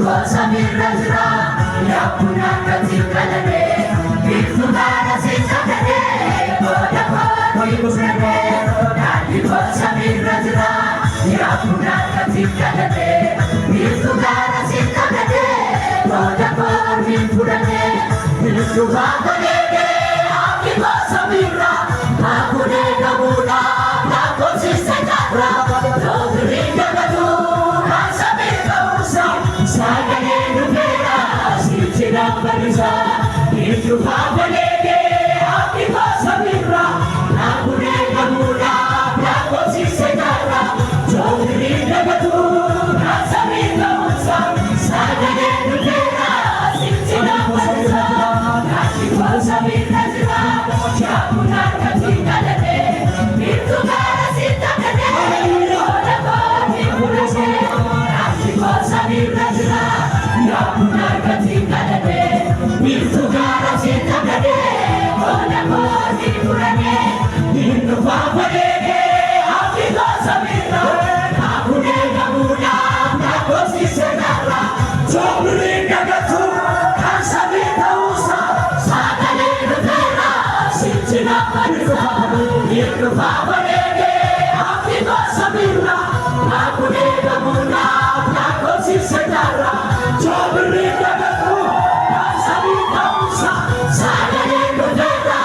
samir rajra yapuna katilkalane bitugara sitakane bodako koyusane nadibo samir rajra yapuna katilkalane bitugara sitakane bodako koyusane bitugane akibo samira akune gamuna ako sisekara dogringa gadu samira usa sagane nubera sichira barisa itu bhavanege akibo samira akune gamuna ako sisekara dogringa gadu samira usa sagane nubera sichira barisa akibo samira yapuna katilkalane bitugara sitakane bodako koyusane akibo samir rajra yapuna katilkalane bitugara sitakane bodako koyusane hindu bhavanege akibo samira akune gamuna ako sisekara dogringa gadu samira usa sagane nubera sichira barisa itu bhavanege akibo samira akune gamuna ako sisekara dogringa gadu samira usa sagane nubera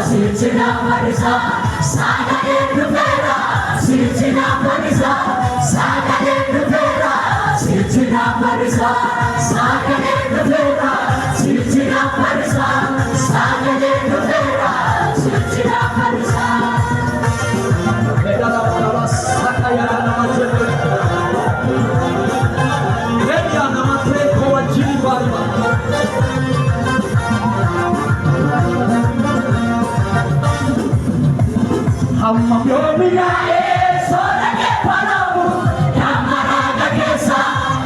sichira barisa sagane nubera sichira barisa sagane nubera sichira barisa sagane nubera sichira barisa sagane nubera sichira barisa Medala medala sakaya nama jere. Media nama tre kowa jiri bariba. Hamma Domina sora ke panamu yamara gagesa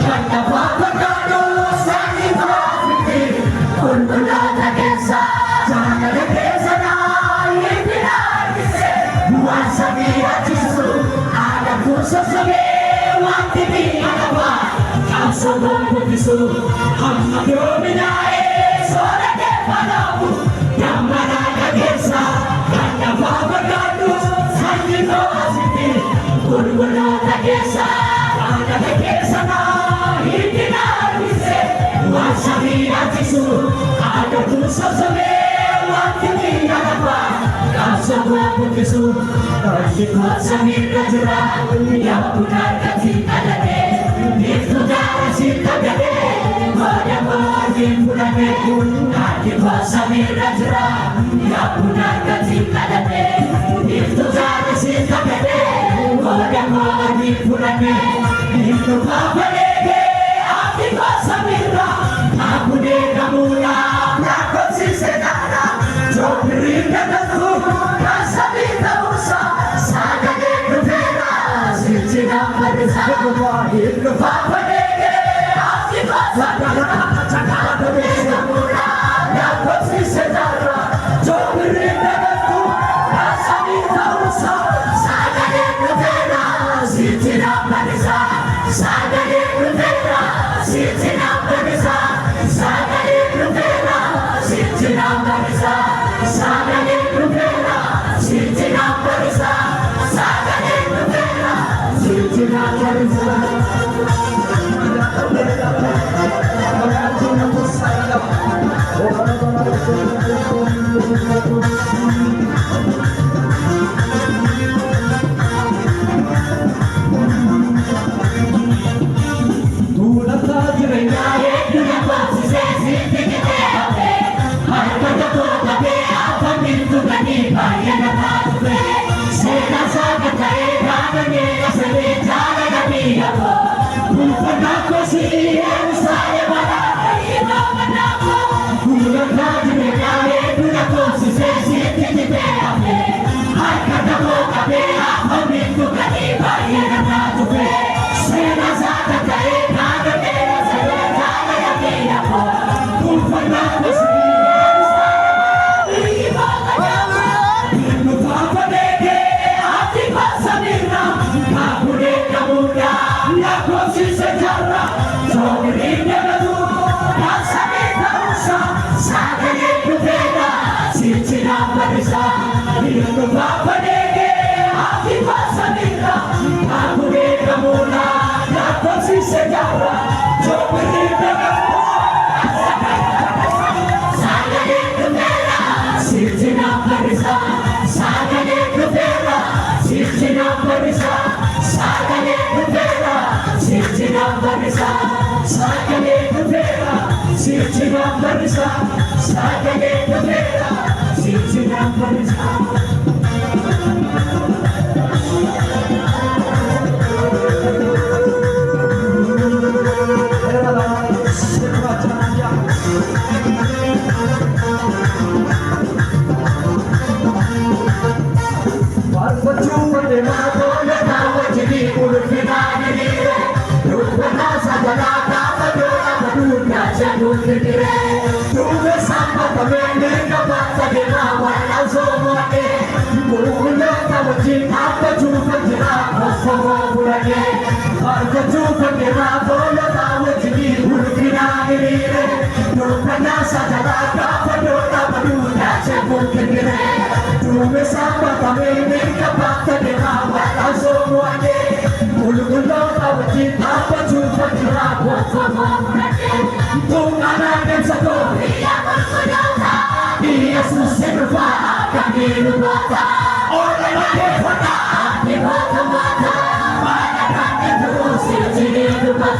kanda bapagano sangi bafiti kunbula gagesa jana gagesa na yipina kise buasa dia jisu ada kusa sabe wanti bi anawa kamso bongo bisu hamma domina sora ke panamu yamara gagesa kanda bapagano sangi bafiti kunbula gagesa ada gagesa na yipina kise buasa dia jisu ada kusa sabe wanti bi anawa kamso bongo bisu akibo samir rajra yapuna katilkalane bitugara sitakane bodako koyusane akibo samir rajra yapuna katilkalane bitugara sitakane bodako koyusane itu bhavanege akibo samira akune gamuna ako sisekara dogringa gadu samira usa sagane nubera sichira barisa itu bhavanege akibo samira akune gamuna ako sisekara dogringa gadu samira usa sagane nubera sichira barisa sagane nubera sichira barisa sagane nubera sichira barisa sagane nubera sichira barisa sagane nubera sichira barisa Samira, aku si sejarah, so Papadege, api pasanira, agure kamuna, nakosi sejara, chopri begapo, sagale kumera, sirjina parisa, sagale kumera, sirjina parisa, sagale kumera, sirjina parisa, sagale kumera, sirjina parisa, sagale kumera, sirjina parisa. Yesus serva kami lupa oleh kota di mata pada kami terus jadi lupa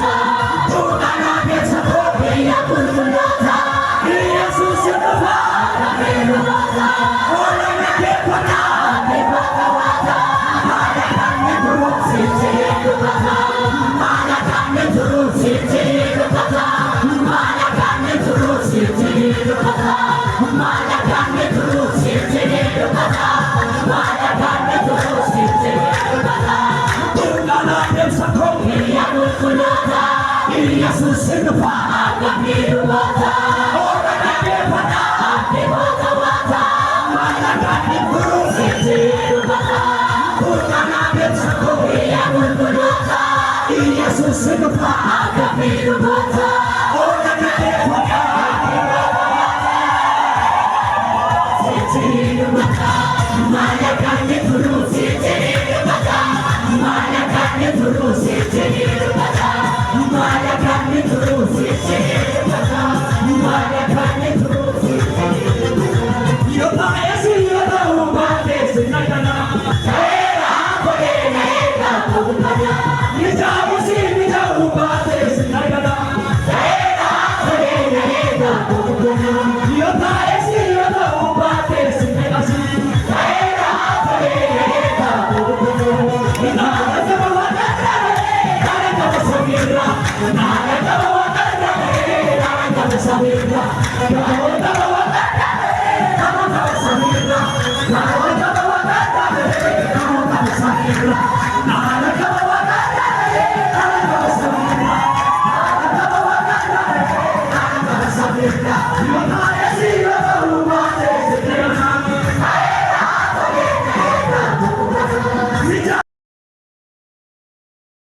Tuhan ada satu dia pun berkata Yesus serva kami lupa oleh kota di mata pada kami terus jadi lupa pada kami terus jadi lupa pada kami terus jadi lupa pada kami terus jadi lupa pada kami terus jadi lupa Tuhan ada satu dia pun berkata Yesus serva kami lupa oleh kota di mata pada kami terus jadi lupa Tuhan ada satu dia pun berkata Yesus serva kami lupa oleh kota mana kami terus jadi lupa mana kami terus jadi lupa mana kami terus jadi lupa mana kami terus jadi lupa yo pae si yo tahu bate senagana era pade naika pugana ni jabu si ni jabu bate senagana era pade naika pugana yo pae si yo tahu bate senagana era pade naika pugana ina jabu kana kana sabira na jabu kana kana sabira